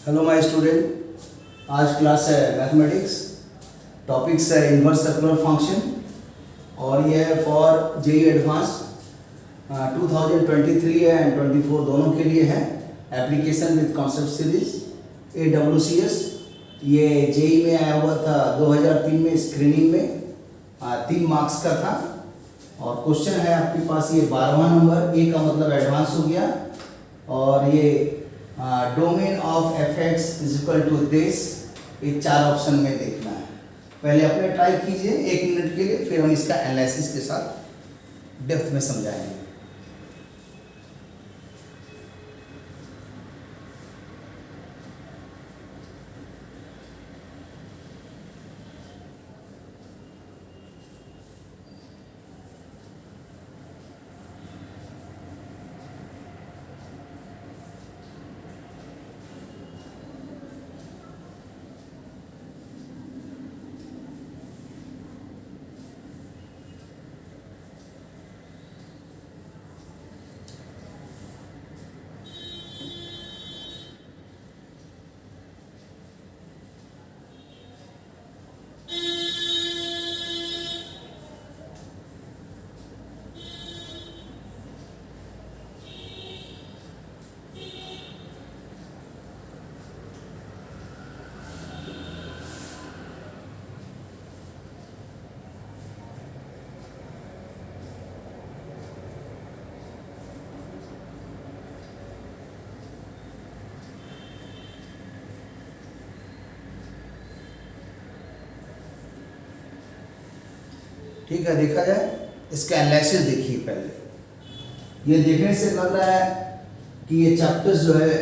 Hello my student, आज class है mathematics. Topics है इनवर्स सर्कुलर फंक्शन और ये है फॉर जेई एडवांस 2023 एंड 24 दोनों के लिए है। Application with concept series AWCS। ये जेई में आया हुआ था 2003 में, स्क्रीनिंग में 3 मार्क्स का था। और क्वेश्चन है आपके पास ये 12वां नंबर, ए का मतलब एडवांस हो गया। और ये domain of fx is equal to this, ये 4 ऑप्शन में देखना है। पहले अपने ट्राई कीजिए 1 मिनट के लिए, फिर हम इसका एनालिसिस के साथ डेप्थ में समझाएंगे। ठीक है, देखा जाए इसका एनालिसिस। देखिए पहले ये देखने से लग रहा है कि ये चैप्टर जो है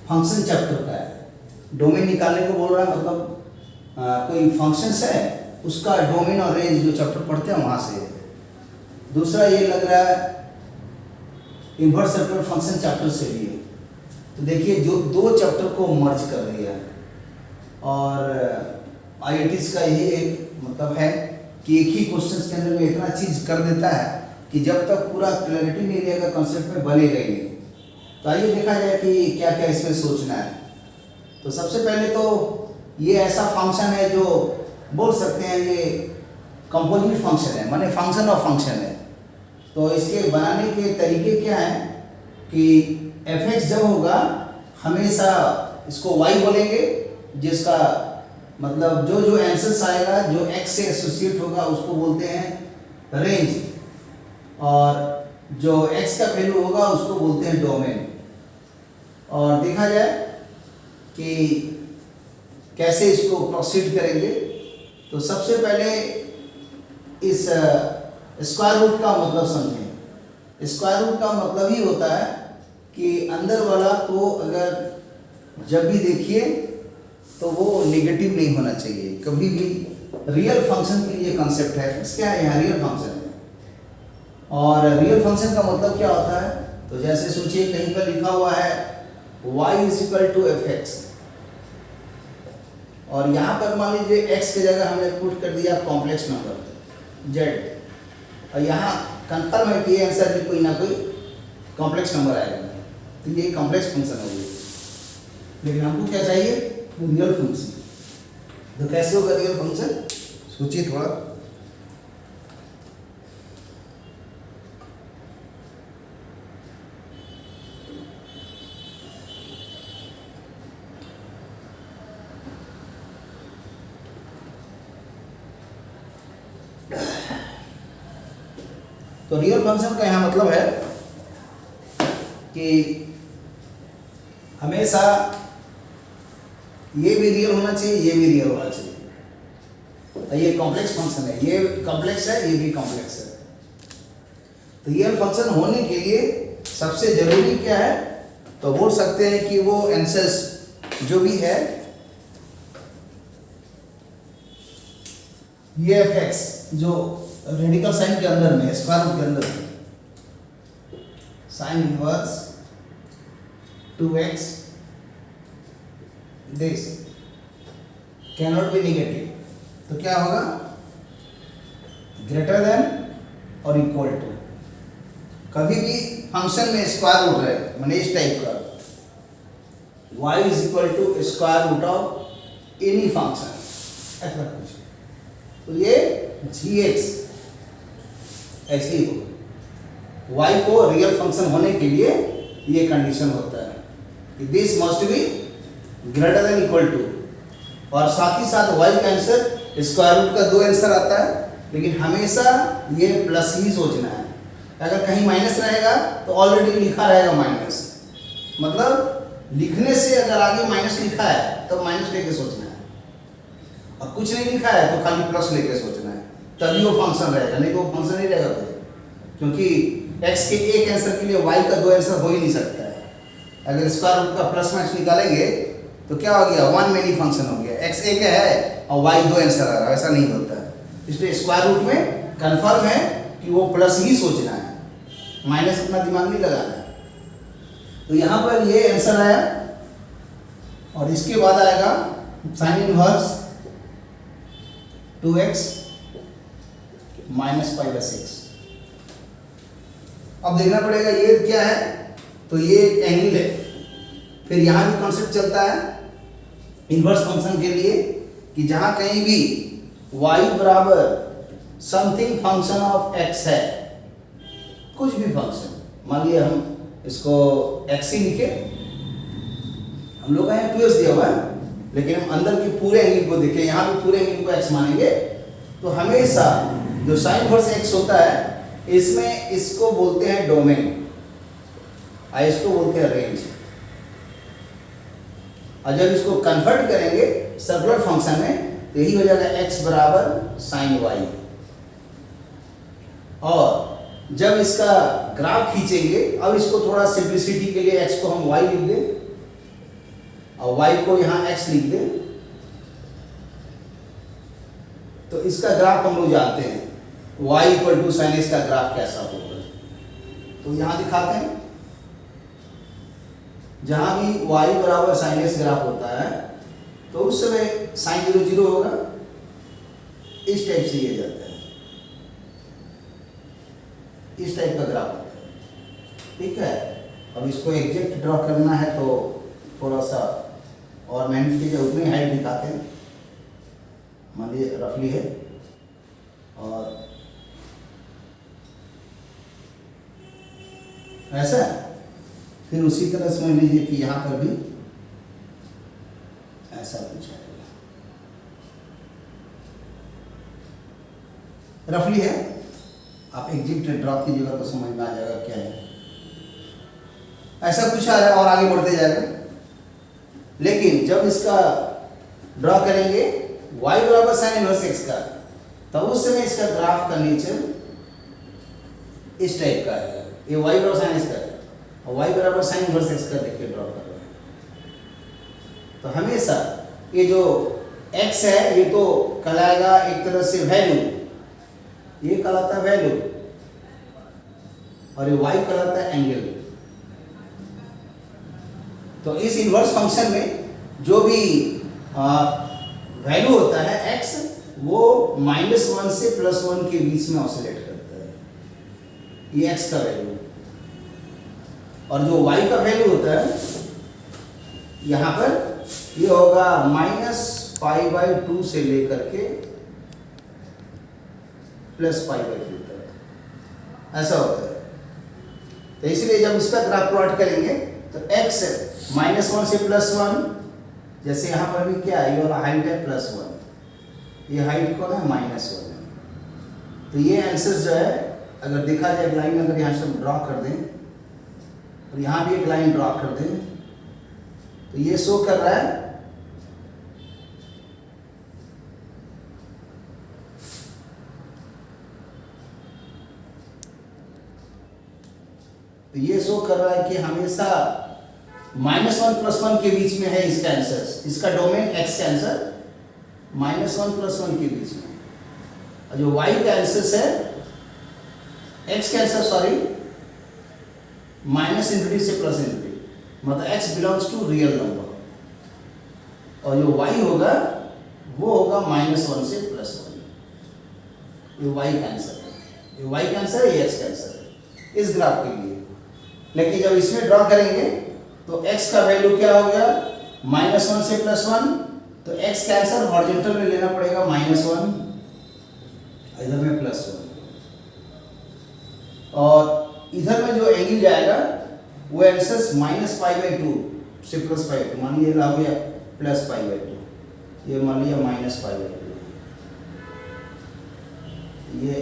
फंक्शन चैप्टर का है। डोमेन निकालने को बोल रहा है, मतलब कोई फंक्शंस है उसका डोमेन और रेंज जो चैप्टर पढ़ते हैं वहाँ से है। दूसरा ये लग रहा है इनवर्स सर्कुलर फंक्शन चैप्टर से भी है। तो देखिए जो 2 चैप्टर को मर्ज कर दिया है। और IITs का यही एक मतलब है कि एक ही क्वेश्चन के अंदर में इतना चीज कर देता है कि जब तक पूरा क्लैरिटी नहीं रहेगा कंसेप्ट में बनेगा ही नहीं। तो आइए देखा जाए कि क्या क्या इसमें सोचना है। तो सबसे पहले तो ये ऐसा फंक्शन है जो बोल सकते हैं ये कंपोजिट फंक्शन है, माने फंक्शन ऑफ फंक्शन है। तो इसके बनाने के तरीके क्या है कि fx जब होगा हमेशा इसको y बोलेंगे, जिसका मतलब जो जो आंसर्स आएगा जो x से एसोसिएट होगा उसको बोलते हैं रेंज, और जो x का वैल्यू होगा उसको बोलते हैं डोमेन। और देखा जाए कि कैसे इसको प्रोसीड करेंगे। तो सबसे पहले इस स्क्वायर रूट का मतलब समझें। स्क्वायर रूट का मतलब ही होता है कि अंदर वाला को अगर जब भी देखिए तो वो नेगेटिव नहीं होना चाहिए कभी भी। रियल फंक्शन के लिए कंसेप्ट है। क्या है यहाँ रियल फंक्शन है। और रियल फंक्शन का मतलब क्या होता है, तो जैसे सोचिए कहीं पर लिखा हुआ है y is equal to fx, और यहाँ पर मान लीजिए x की जगह हमने पुट कर दिया कॉम्प्लेक्स नंबर z, और यहाँ कंफर्म है कि ये आंसर में कोई ना कोई कॉम्प्लेक्स नंबर आएगा। तो ये कॉम्प्लेक्स फंक्शन हो गया। लेकिन हमको क्या चाहिए, रियल फंक्शन। तो कैसे होगा रियल फंक्शन, सोचिए थोड़ा। तो रियल फंक्शन का यहाँ मतलब है कि हमेशा ये भी रियल होना चाहिए, ये भी रियल होना चाहिए। ये कॉम्प्लेक्स फंक्शन है, ये कॉम्प्लेक्स है, ये भी कॉम्प्लेक्स है। तो रियल फंक्शन होने के लिए सबसे जरूरी क्या है, तो बोल सकते हैं कि वो आंसर्स जो भी है ये fx जो रेडिकल साइन के अंदर में, स्क्वायर रूट के अंदर में, sine inverse 2x this cannot be negative. तो क्या होगा, ग्रेटर देन और इक्वल टू। कभी भी फंक्शन में स्क्वायर रूट है, माने इस टाइप का, y is equal to square root of any function, ऐसा कुछ। तो ये gx ऐसे ही होगा। y को रियल फंक्शन होने के लिए ये कंडीशन होता है कि this must be greater than equal to, और साथ ही साथ y का आंसर स्क्वायर रूट का 2 आंसर आता है, लेकिन हमेशा ये प्लस ही सोचना है। अगर कहीं माइनस रहेगा तो ऑलरेडी लिखा रहेगा माइनस, मतलब लिखने से अगर आगे माइनस लिखा है तो माइनस लेके सोचना है, और कुछ नहीं लिखा है तो खाली प्लस लेके सोचना है, तभी वो फंक्शन रहेगा, नहीं तो वो फंक्शन नहीं रहेगा कोई। क्योंकि x के एक आंसर के लिए y का 2 आंसर हो ही नहीं सकता है। अगर स्क्वायर रूट का प्लस माइनस निकालेंगे तो क्या हो गया, वन मेनी फंक्शन हो गया, x एक है और y 2 आंसर आ रहा है, ऐसा नहीं होता है। इसलिए स्क्वायर रूट में कंफर्म है कि वो प्लस ही सोचना है, माइनस अपना दिमाग नहीं लगाना है। तो यहाँ पर ये आंसर आया, और इसके बाद आएगा sine inverse 2x minus pi by 6। अब देखना पड़ेगा ये क्या है, तो ये एंगल है। फिर यहाँ भी कॉन्सेप्ट चलता है इनवर्स फंक्शन के लिए कि जहाँ कहीं भी y बराबर समथिंग फंक्शन ऑफ x है, कुछ भी फंक्शन, मान लिया हम इसको x ही लिखे, हम लोग का यहाँ 2x दिया हुआ है, लेकिन हम अंदर के पूरे एंगल को देखें, यहाँ भी पूरे एंगल को x मानेंगे, तो हमेशा जो साइन इनवर्स x होता है इसमें इसको बोलते हैं डोमेन, इसको बोलते हैं रेंज। और जब इसको कन्वर्ट करेंगे सर्कुलर फंक्शन में तो यही हो जाएगा x बराबर साइन y। और जब इसका ग्राफ खींचेंगे, अब इसको थोड़ा सिंप्लिसिटी के लिए x को हम y लिख दें और y को यहाँ x लिख दें, तो इसका ग्राफ हम लोग जानते हैं y equal to sine x का ग्राफ कैसा होगा। तो यहाँ दिखाते हैं, जहां भी y बराबर साइन x ग्राफ होता है तो उस समय साइन 0 0 होगा, इस टाइप से ये जाता है, इस टाइप का ग्राफ होता है, ठीक है। अब इसको एग्जैक्ट ड्रॉ करना है तो थोड़ा सा और मेहनत की जरूरत नहीं, हाइट दिखाते हैं, मान लीजिए रफली है, और ऐसा फिर उसी तरह समझ लीजिए कि यहाँ पर भी ऐसा कुछ आएगा, रफली है। आप एग्जैक्ट ड्रॉ कीजिएगा तो समझ में आ जाएगा क्या है, ऐसा कुछ आ रहा है और आगे बढ़ते जाएगा। लेकिन जब इसका ड्रॉ करेंगे y बराबर साइन इनवर्स x का, तब उस समय इसका ग्राफ का नेचर इस टाइप का आएगा, ये y बराबर साइन x का है और y बराबर साइन इनवर्स x का देखिए ड्रॉ कर रहे हैं। तो हमेशा ये जो x है ये तो कहलाएगा एक तरह से वैल्यू, ये कहलाता है वैल्यू, और ये y कहलाता है एंगल। तो इस इनवर्स फंक्शन में जो भी वैल्यू होता है x, वो -1 से +1 के बीच में ऑसिलेट करता है, ये x का वैल्यू। और जो y का वैल्यू होता है यहाँ पर ये होगा -π/2 से लेकर के +π/2 तक, ऐसा होता है। तो इसलिए जब इसका ग्राफ प्लॉट करेंगे तो x -1 से +1, जैसे यहाँ पर भी क्या है, ये वाला हाइट है +1, ये हाइट कौन है -1 है। तो ये आंसर जो है अगर देखा जाए, लाइन अगर यहाँ से हम ड्रॉ कर दें और यहाँ भी एक लाइन ड्रॉ कर दें, तो ये शो कर रहा है कि हमेशा -1 +1 के बीच में है इसका आंसर, इसका डोमेन x का आंसर -1 +1 के बीच में, और जो y का आंसर है x का आंसर सॉरी -∞ से +∞, मतलब x belongs to real number, और जो y होगा वो होगा -1 से +1। ये y का आंसर है, ये y का आंसर है, ये x का आंसर है इस ग्राफ के लिए। लेकिन जब इसमें ड्रॉ करेंगे तो x का वैल्यू क्या हो गया, -1 से +1, तो x का आंसर हॉरिजॉन्टल में लेना पड़ेगा -1, इधर में +1, और इधर में जो एंगल जाएगा वो आंसर -π/2 से +π/2, मान लीजिए हो गया +π/2, ये मान लिया -π/2, ये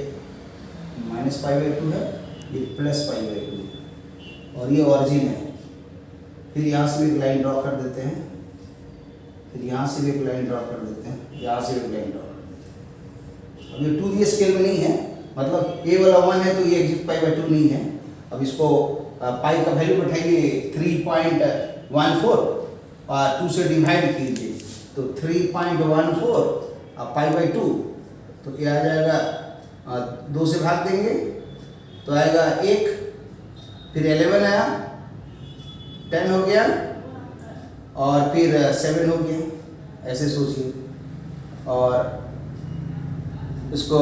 -π/2 है, ये +π/2, और ये ऑरिजिन है। फिर यहाँ से भी एक लाइन ड्रॉ कर देते हैं, फिर यहाँ से भी एक लाइन ड्रॉ कर देते हैं, यहाँ से भी एक लाइन ड्रॉ कर देते हैं। अब ये 2D स्केल में नहीं है, मतलब a वाला 1 है तो ये एग्जैक्ट π/2 नहीं है। अब इसको पाई का वैल्यू बैठाइए 3.14 और 2 से डिवाइड कीजिए, तो 3.14 और π/2, तो ये आ जाएगा 2 से भाग देंगे तो आएगा 1, फिर 11 आया, 10 हो गया, और फिर 7 हो गया, ऐसे सोचिए। और इसको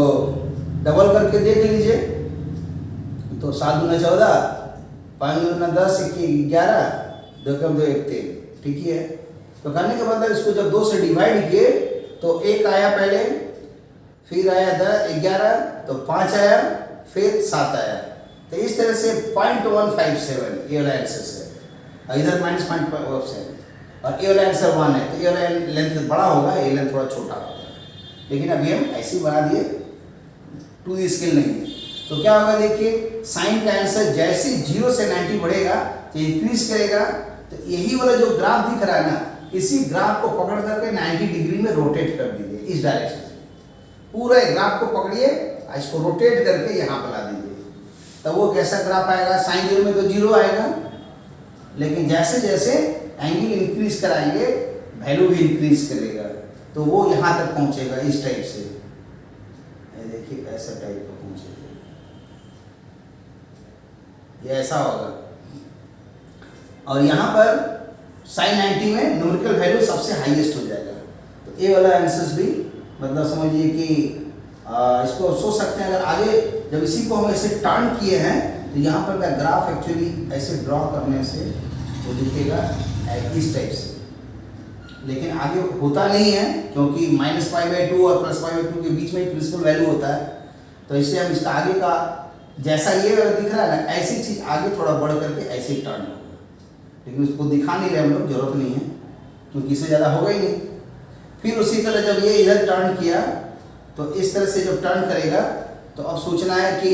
डबल करके देख लीजिए, तो 7 दूना 14, 5 दूना 10, 11, 2 कम 2 1 3, ठीक ही है। तो कहने का मतलब इसको जब 2 से डिवाइड किए तो 1 आया पहले, फिर आया 11, तो 5 आया, फिर 7 आया। तो इस तरह से 0.157 ये वाला आंसर है, और इधर -0.7, और ये वाला आंसर 1 है, तो ये वाला लेंथ बड़ा होगा, ये लेंथ थोड़ा छोटा होगा। लेकिन अभी हम ऐसे ही बना दिए, 2D स्केल नहीं है। तो क्या होगा देखिए, साइन का आंसर जैसे 0 से 90 बढ़ेगा तो इंक्रीज करेगा। तो यही वाला जो ग्राफ दिख रहा है ना, इसी ग्राफ को पकड़ करके 90 डिग्री में रोटेट कर दीजिए, इस डायरेक्शन से पूरा ग्राफ को पकड़िए, इसको रोटेट करके यहाँ पर ला दीजिए, तब वो कैसा ग्राफ आएगा। साइन 0 में तो 0 आएगा, लेकिन जैसे जैसे एंगल इंक्रीज कराएंगे वैल्यू भी इंक्रीज करेगा, तो वो यहाँ तक पहुँचेगा इस टाइप से। देखिए ऐसा टाइप का पहुँचेगा, ये ऐसा होगा। और यहाँ पर साइन 90 में न्यूमेरिकल वैल्यू सबसे हाईएस्ट हो जाएगा। तो ये वाला आंसर्स भी मतलब समझिए कि इसको सोच सकते हैं। अगर आगे जब इसी को हम ऐसे टर्न किए हैं तो यहाँ पर का ग्राफ एक्चुअली ऐसे ड्रॉ करने से वो दिखेगा इस टाइप से, लेकिन आगे होता नहीं है क्योंकि -π/2 और +π/2 के बीच में ही प्रिंसिपल वैल्यू होता है। तो इसलिए हम इसका आगे का जैसा ये वाला दिख रहा है ना, ऐसी चीज़ आगे थोड़ा बढ़ करके ऐसे ही टर्न होगा, लेकिन उसको दिखा नहीं रहे हम लोग, जरूरत नहीं है क्योंकि इससे ज़्यादा होगा ही नहीं। फिर उसी तरह जब ये इधर टर्न किया तो इस तरह से जब टर्न करेगा तो अब सोचना है कि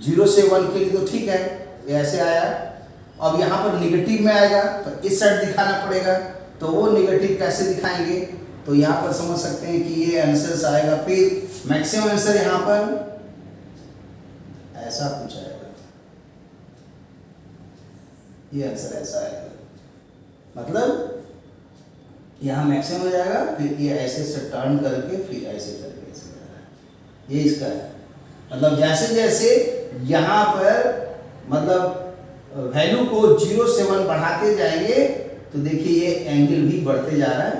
0 से 1 के लिए तो ठीक है, ये ऐसे आया। अब यहाँ पर निगेटिव में आएगा तो इस साइड दिखाना पड़ेगा, तो वो निगेटिव कैसे दिखाएंगे, तो यहाँ पर समझ सकते हैं कि ये आंसर आएगा। फिर मैक्सिमम आंसर यहाँ पर ऐसा कुछ आएगा, ये आंसर ऐसा आएगा, मतलब यहाँ मैक्सिमम हो जाएगा, फिर ये ऐसे से टर्न करके फिर ऐसे करके ऐसे जाएगा, ये इसका है। मतलब जैसे जैसे यहाँ पर मतलब वैल्यू को 0 से 1 बढ़ाते जाएंगे तो देखिए ये एंगल भी बढ़ते जा रहा है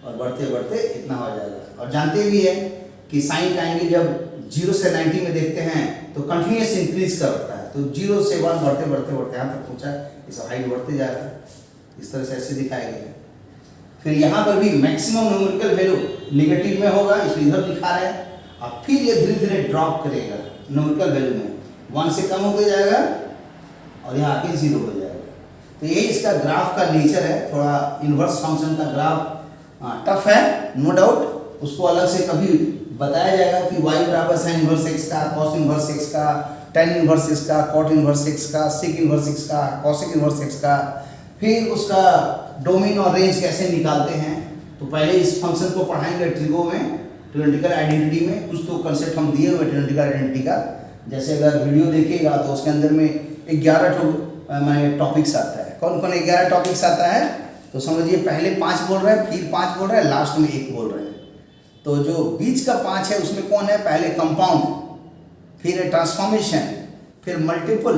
और बढ़ते बढ़ते इतना हो जाएगा। और जानते भी हैं कि साइन का एंगल जब 0 से 90 में देखते हैं तो कंटिन्यूस इंक्रीज करता है, तो 0 से 1 बढ़ते बढ़ते बढ़ते यहाँ तक पहुँचा, इस हाइट बढ़ते जा रहा है, इस तरह से ऐसे दिखाया गया। फिर यहाँ पर भी मैक्सिमम न्यूमेरिकल वैल्यू नेगेटिव में होगा, इसलिए इधर दिखा रहे हैं, और फिर ये धीरे धीरे ड्रॉप करेगा न्यूमेरिकल वैल्यू में, 1 से कम होते जाएगा और यहाँ आके 0 हो जाएगा। तो यही इसका ग्राफ का नेचर है। थोड़ा इन्वर्स फंक्शन का ग्राफ टफ है, नो डाउट, उसको अलग से कभी बताया जाएगा कि y बराबर साइन इन्वर्स x का, कॉस इन्वर्स x का, टेन इन्वर्स x का, कॉट इन्वर्स x का, सेक इन्वर्स x का, कॉसेक इन्वर्स x का, फिर उसका डोमेन और रेंज कैसे निकालते हैं। तो पहले इस फंक्शन को पढ़ाएंगे ट्रिगो में, ट्रिगोनोमेट्रिकल आइडेंटिटी में। कुछ तो कंसेप्ट हम दिए हुए ट्रिगोनोमेट्रिकल आइडेंटिटी का, जैसे अगर वीडियो देखिएगा तो उसके अंदर में 11 टॉपिक्स आता है। कौन कौन 11 टॉपिक्स आता है, तो समझिए पहले 5 बोल रहे हैं, फिर 5 बोल रहे हैं, लास्ट में 1 बोल रहे हैं। तो जो बीच का 5 है उसमें कौन है, पहले कंपाउंड, फिर ट्रांसफॉर्मेशन, फिर मल्टीपल,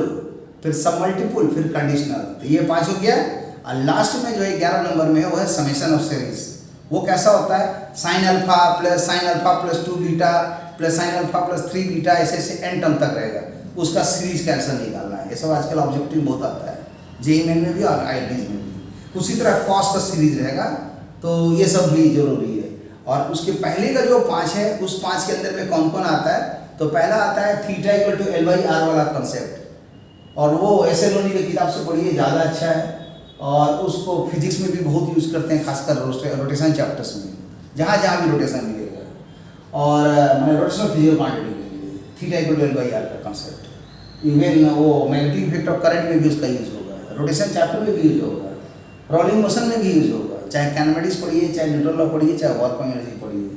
फिर सब मल्टीपल, फिर कंडीशनल। तो ये 5 हो गया। और लास्ट में जो है 11 नंबर में है वो है समेशन ऑफ सीरीज। वो कैसा होता है, sine alpha plus 2 beta plus sine alpha plus 3 beta, ऐसे ऐसे एन टर्म तक रहेगा, उसका सीरीज कैंसर निकालना है। ये सब आजकल ऑब्जेक्टिव बहुत आता है। जेईई मेन में भी और आईआईटीज में भी। उसी तरह कॉस का सीरीज रहेगा, तो ये सब भी जरूरी है। और उसके पहले का जो 5 है, उस 5 के अंदर में कौन कौन आता है, तो पहला आता है theta equal to L by R वाला कॉन्सेप्ट, और वो एस एल ओनी की किताब से पढ़िए, ज़्यादा अच्छा है। और उसको फिजिक्स में भी बहुत यूज़ करते हैं, खासकर रोटेशन चैप्टर्स में, जहाँ जहाँ भी रोटेशन मिलेगा। और मैंने रोटेशनल फिजिकल क्वांटिटी के लिए theta equal to L by R का कॉन्सेप्ट, इवन वो मैग्नेटिक इफेक्ट ऑफ करंट में भी उसका यूज़ होगा, रोटेशन चैप्टर में भी यूज़ होगा, रोलिंग मोशन में भी यूज़ होगा, चाहे कैनेमेटिक्स पढ़िए, चाहे न्यूटन लॉ पढ़िए, चाहे वर्क ऑफ एनर्जी पढ़िए।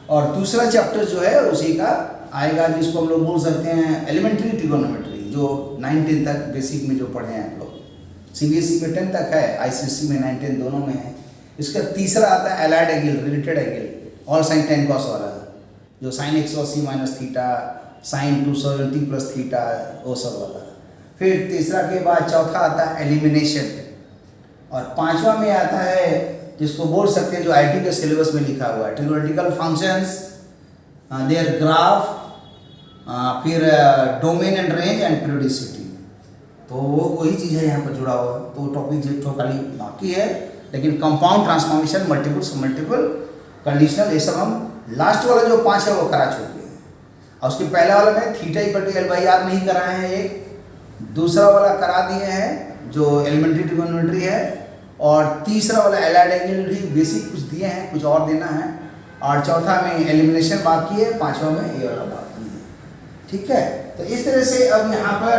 और दूसरा चैप्टर जो है उसी का आएगा, जिसको हम लोग बोल सकते हैं एलिमेंट्री ट्रिगोनोमेट्री, जो 9-10 तक बेसिक में जो पढ़े हैं आप लोग। सीबीएसई में 10 तक है, आईसीएसई में 9-10 दोनों में है। इसका तीसरा आता है allied angle, related angle, all sine tan cos वाला, जो sine 180 minus theta, sine 270 plus theta, वो सब वाला। फिर तीसरा के बाद चौथा आता है एलिमिनेशन, और पांचवा में आता है जिसको बोल सकते हैं, जो आईटी के सिलेबस में लिखा हुआ है, ट्रिग्नोमेट्रिकल फंक्शंस, देयर ग्राफ, फिर domain and range and periodicity. तो वो वही चीज़ है यहाँ पर जुड़ा हुआ, तो टॉपिक जो खाली बाकी है, लेकिन कंपाउंड ट्रांसफॉर्मेशन, मल्टीपल सबमल्टीपल, कंडीशनल, ये सब हम लास्ट वाला जो 5 है वो करा चुके हैं। और उसके पहला वाला में theta equal to L by R नहीं कराए हैं, एक दूसरा वाला करा दिए हैं जो एलिमेंट्री ट्रिगोनोमेट्री है, और तीसरा वाला एलाइड एंगल भी बेसिक कुछ दिए हैं, कुछ और देना है, और चौथा में एलिमिनेशन बाकी है, पांचवा में ये वाला बाकी है। ठीक है, तो इस तरह से अब यहाँ पर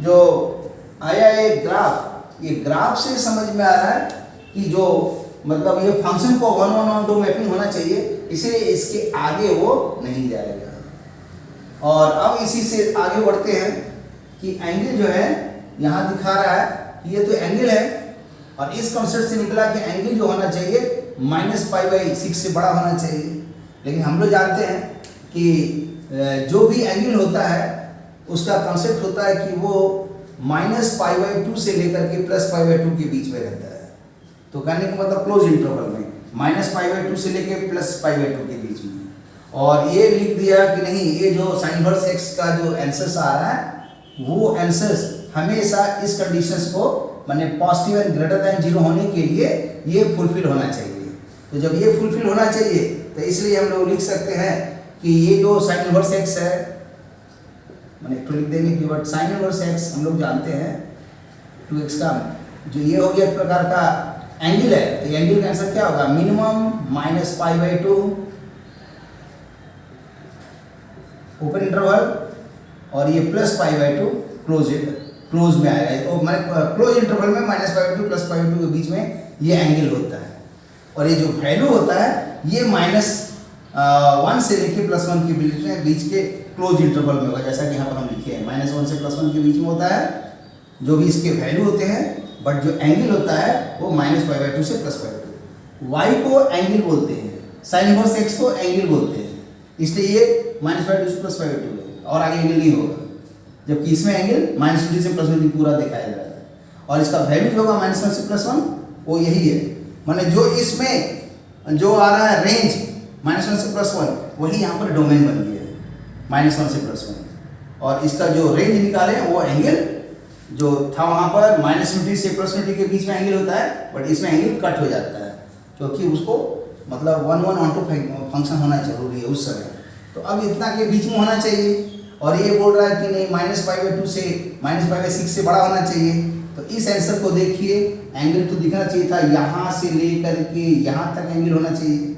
जो आया ये ग्राफ से समझ में आ रहा है कि जो मतलब ये फंक्शन को 1-1-1-2 मैपिंग होना चाहिए, इसलिए इसके आगे वो नहीं जाएगा। और अब इसी से आगे बढ़ते हैं कि एंगल जो है यहाँ दिखा रहा है, ये तो एंगल है, और इस कॉन्सेप्ट से निकला कि एंगल जो होना चाहिए -π/6 से बड़ा होना चाहिए। लेकिन हम लोग जानते हैं कि जो भी एंगल होता है उसका कॉन्सेप्ट होता है कि वो -π/2 से लेकर के +π/2 के बीच में रहता है। तो कहने का मतलब क्लोज इंटरवल में -π/2 से लेकर +π/2 के बीच में। और ये लिख दिया कि नहीं, ये जो साइन इनवर्स x का जो आंसर्स आ रहा है, वो आंसर्स हमेशा इस कंडीशंस को माने पॉजिटिव एंड ग्रेटर देन 0 होने के लिए ये फुलफिल होना चाहिए। तो जब ये फुलफिल होना चाहिए, तो इसलिए हम लोग लिख सकते हैं कि ये जो साइन इनवर्स x है, मैंने एक लिख देंगे कि बट साइन इनवर्स x हम लोग जानते हैं 2x का जो ये हो गया एक प्रकार का एंगल है, तो एंगल का आंसर क्या होगा, मिनिमम -π/2 ओपन इंटरवल, और ये +π/2 क्लोज में आएगा। तो मैंने क्लोज इंटरवल में -π/2 +π/2 के बीच में ये एंगल होता है। और ये जो वैल्यू होता है ये -1 से लेके +1 के बीच के क्लोज इंटरवल में होगा, जैसा कि यहाँ पर हम लिखे हैं -1 से +1 के बीच में होता है जो भी इसके वैल्यू होते हैं। बट जो एंगल होता है वो -π/2 से +π/2। y को एंगल बोलते हैं, साइन इनवर्स x को एंगल बोलते हैं, इसलिए ये -π/2 से +π/2 है, और आगे एंगल नहीं होगा। जबकि इसमें एंगल -2 से +1 पूरा दिखाया जा रहा है, और इसका वैल्यू जो होगा -1 से +1 वो यही है। माने जो इसमें जो आ रहा है रेंज -1 से +1, वही यहाँ पर डोमेन बन गया है -1 से +1। और इसका जो रेंज निकाले वो एंगल जो था वहाँ पर -20 से +20 के बीच में एंगल होता है, बट इसमें एंगल कट हो जाता है, क्योंकि उसको मतलब 1-1-1-2 फंक्शन होना जरूरी है उस समय। तो अब इतना के बीच में होना चाहिए, और ये बोल रहा है कि नहीं -π/2 से -π/6 से बड़ा होना चाहिए। तो इस आंसर को देखिए, एंगल तो दिखना चाहिए था यहाँ से लेकर के यहाँ तक एंगल होना चाहिए,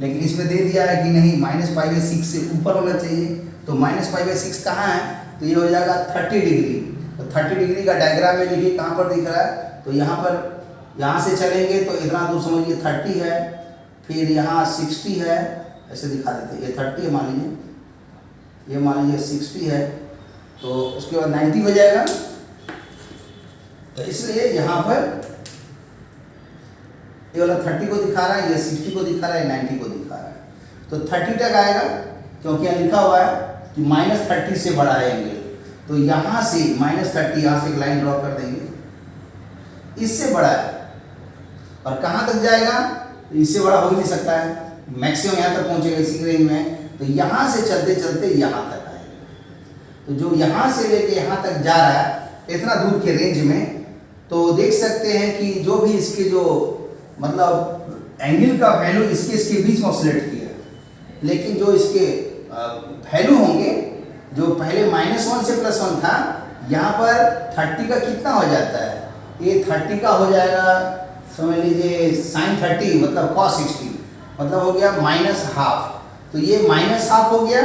लेकिन इसमें दे दिया है कि नहीं -π/6 से ऊपर होना चाहिए। तो -π/6 कहाँ है, तो ये हो जाएगा 30 डिग्री। तो 30 डिग्री का डायग्राम में देखिए कहाँ पर दिख रहा है, तो यहाँ पर यहाँ से चलेंगे तो इतना दूर समझिए 30 है, फिर यहाँ 60 है, ऐसे दिखा देते हैं, ये 30 है मान लीजिए, ये मान लीजिए 60 है, तो उसके बाद 90 हो जाएगा। तो इसलिए यहाँ पर ये वाला 30 को दिखा रहा है, ये 60 को दिखा रहा है, 90 को दिखा रहा है। तो 30 तक आएगा, क्योंकि यहाँ लिखा हुआ है कि -30 से बड़ा है एंगल। तो यहाँ से -30, यहाँ से एक लाइन ड्रॉ कर देंगे, इससे बड़ा है। और कहाँ तक जाएगा, तो इससे बड़ा हो ही नहीं सकता है, मैक्सिमम यहाँ तक पहुँचेगा इसी रेंज में। तो यहाँ से चलते चलते यहाँ तक आएगा। तो जो यहाँ से लेके यहाँ तक जा रहा है, इतना दूर के रेंज में तो देख सकते हैं कि जो भी इसके जो मतलब एंगल का वैल्यू इसके बीच में ऑसिलेट किया, लेकिन जो इसके वैल्यू होंगे जो पहले -1 से +1 था, यहाँ पर 30 का कितना हो जाता है, ये 30 का हो जाएगा, समझ लीजिए sin 30 मतलब cos 60 मतलब हो गया -½ तो ये -½ हो गया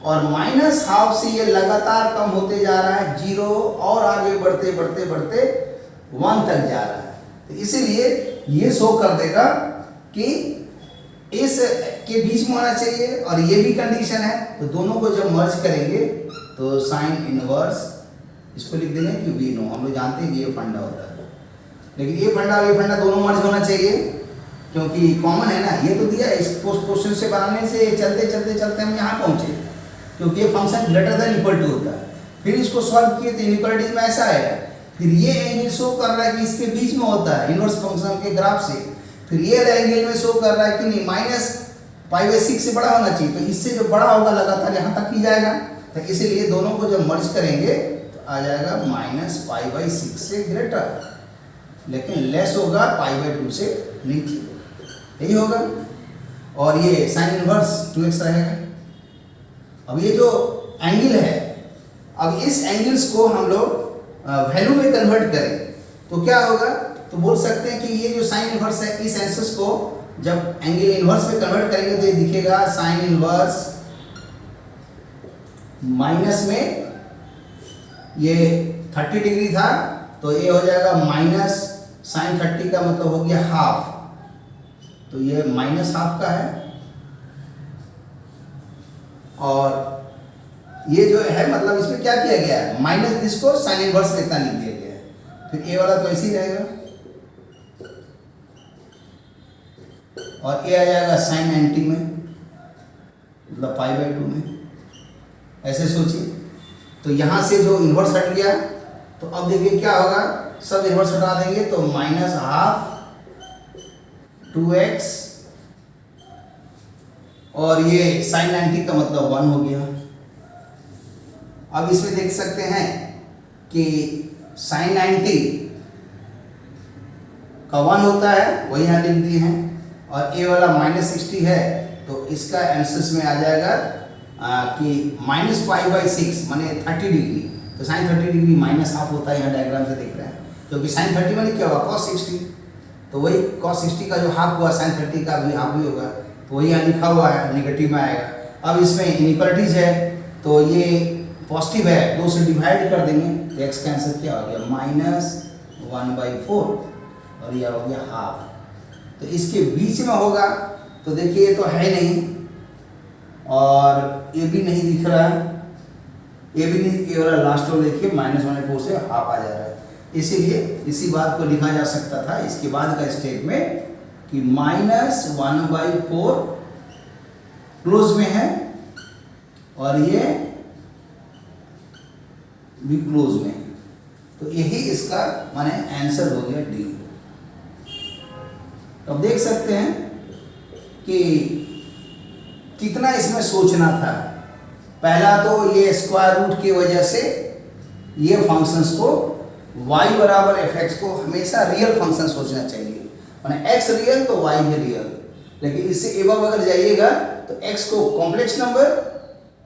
और -½ से ये लगातार कम होते जा रहा है 0 और आगे बढ़ते बढ़ते बढ़ते 1 तक जा रहा है। तो इसीलिए ये शो कर देगा कि इस के बीच में होना चाहिए और ये भी कंडीशन है। तो दोनों को जब मर्ज करेंगे तो साइन इनवर्स इसको लिख देंगे कि वी नो, हम लोग जानते हैं कि ये फंडा होता है, लेकिन ये फंडा और ये फंडा दोनों मर्ज होना चाहिए क्योंकि कॉमन है ना। ये तो दिया है, इस क्वेश्चन से बनाने से चलते चलते चलते हम यहाँ पहुँचे क्योंकि ये function greater than equal to होता है। फिर इसको सॉल्व किए तो इनइक्वालिटीज में ऐसा आएगा, फिर ये एंगल शो कर रहा है कि इसके बीच में होता है इनवर्स फंक्शन के ग्राफ से, फिर ये एंगल में शो कर रहा है कि नहीं -π/6 से बड़ा होना चाहिए, तो इससे जो बड़ा होगा लगातार यहाँ तक ही जाएगा। तो इसीलिए दोनों को जब मर्ज करेंगे तो आ जाएगा -π/6 से ग्रेटर, लेकिन लेस होगा π/2 से नीचे, यही होगा। और ये साइन इनवर्स 2x रहेगा। अब ये जो एंगल है, अब इस एंगल्स को हम लोग वैल्यू में कन्वर्ट करें तो क्या होगा, तो बोल सकते हैं कि ये जो साइन इनवर्स है इस एंसर्स को जब एंगल इनवर्स में कन्वर्ट करेंगे तो ये दिखेगा साइन इनवर्स माइनस में ये 30 डिग्री था तो ये हो जाएगा माइनस साइन 30 का मतलब हो गया हाफ, तो ये -½ का है। और ये जो है मतलब इसमें क्या किया गया है, माइनस इसको साइन इनवर्स में इतना लिख दिया गया है। फिर ए वाला तो ऐसे ही रहेगा और ए आ जाएगा साइन 90 में मतलब π/2 में, ऐसे सोचिए। तो यहाँ से जो इन्वर्स हट गया तो अब देखिए क्या होगा, सब इन्वर्स हटा देंगे तो -½ 2x और ये साइन 90 का मतलब 1 हो गया। अब इसमें देख सकते हैं कि साइन 90 का 1 होता है, वही यहाँ लिख दिए हैं, और ए वाला -60 है तो इसका आंसर्स में आ जाएगा कि -π/6 माने 30 डिग्री, तो साइन 30 डिग्री -½ होता है, यहाँ डायग्राम से देख रहे हैं, क्योंकि साइन 30 माने क्या होगा cos 60, तो वही cos 60 का जो हाफ हुआ साइन 30 का भी हाफ भी होगा, तो वही यहाँ लिखा हुआ है, नेगेटिव में आएगा। अब इसमें इनइक्वालिटीज है तो ये पॉजिटिव है, 2 से डिवाइड कर देंगे तो x का आंसर क्या हो गया -1/4 और यह हो गया हाफ। तो इसके बीच में होगा तो देखिए ये तो है नहीं और ये भी नहीं दिख रहा है, ये भी नहीं, ये वाला लास्ट वाला देखिए -1/4 से हाफ आ जा रहा है। इसीलिए इसी बात को लिखा जा सकता था इसके बाद का स्टेप में कि -1/4 क्लोज में है और ये भी क्लोज में है, तो यही इसका माने आंसर हो गया डी। तो अब देख सकते हैं कि कितना इसमें सोचना था। पहला तो ये स्क्वायर रूट की वजह से ये फंक्शंस को y = fx को हमेशा रियल फंक्शन सोचना चाहिए, माने x रियल तो y भी रियल, लेकिन इससे एबव अगर जाइएगा तो x को कॉम्प्लेक्स नंबर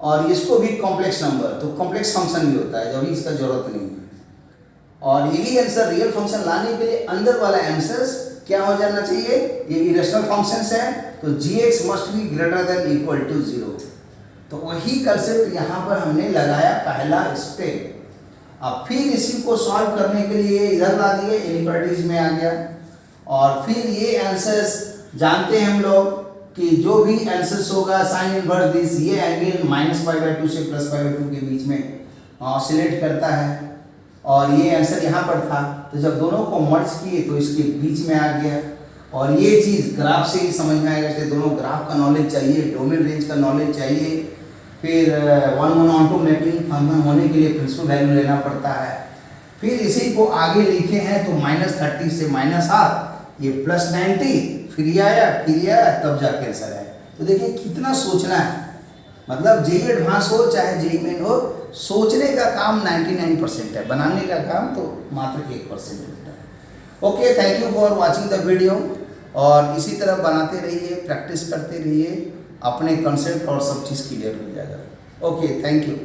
और इसको भी कॉम्प्लेक्स नंबर, तो कॉम्प्लेक्स फंक्शन भी होता है जब इसका जरूरत नहीं है। और यही आंसर रियल फंक्शन लाने के लिए अंदर वाला आंसर्स क्या हो जाना चाहिए, ये इरेशनल फंक्शंस है तो gx must be greater than equal to 0। तो वही कंसेप्ट यहाँ पर हमने लगाया पहला स्टेप। अब फिर इसी को सॉल्व करने के लिए इधर ला दिए, इनइक्वालिटीज में आ गया, और फिर ये आंसर्स जानते हैं हम लोग कि जो भी आंसर्स होगा साइन इनवर्स दिस, ये एंगल -π/2 से +π/2 के बीच में ऑसिलेट करता है, और ये आंसर यहाँ पर था। तो जब दोनों को मर्ज किए तो इसके बीच में आ गया, और ये चीज़ ग्राफ से ही समझ में आएगा, इसलिए दोनों ग्राफ का नॉलेज चाहिए, डोमेन रेंज का नॉलेज चाहिए, फिर 1/1 मैपिंग फंक्शन होने के लिए प्रिंसिपल वैल्यू लेना पड़ता है। फिर इसी को आगे लिखे हैं तो -30 से -½ ये +90, फिर ये आया तब जाके आंसर है। तो देखिए कितना सोचना है, मतलब जेईई एडवांस हो चाहे जेईई मेन हो, सोचने का काम 99% है, बनाने का काम तो मात्र 1% होता है। Okay, thank you for watching the video. और इसी तरह बनाते रहिए, प्रैक्टिस करते रहिए, अपने कंसेप्ट और सब चीज़ क्लियर हो जाएगा। Okay, thank you.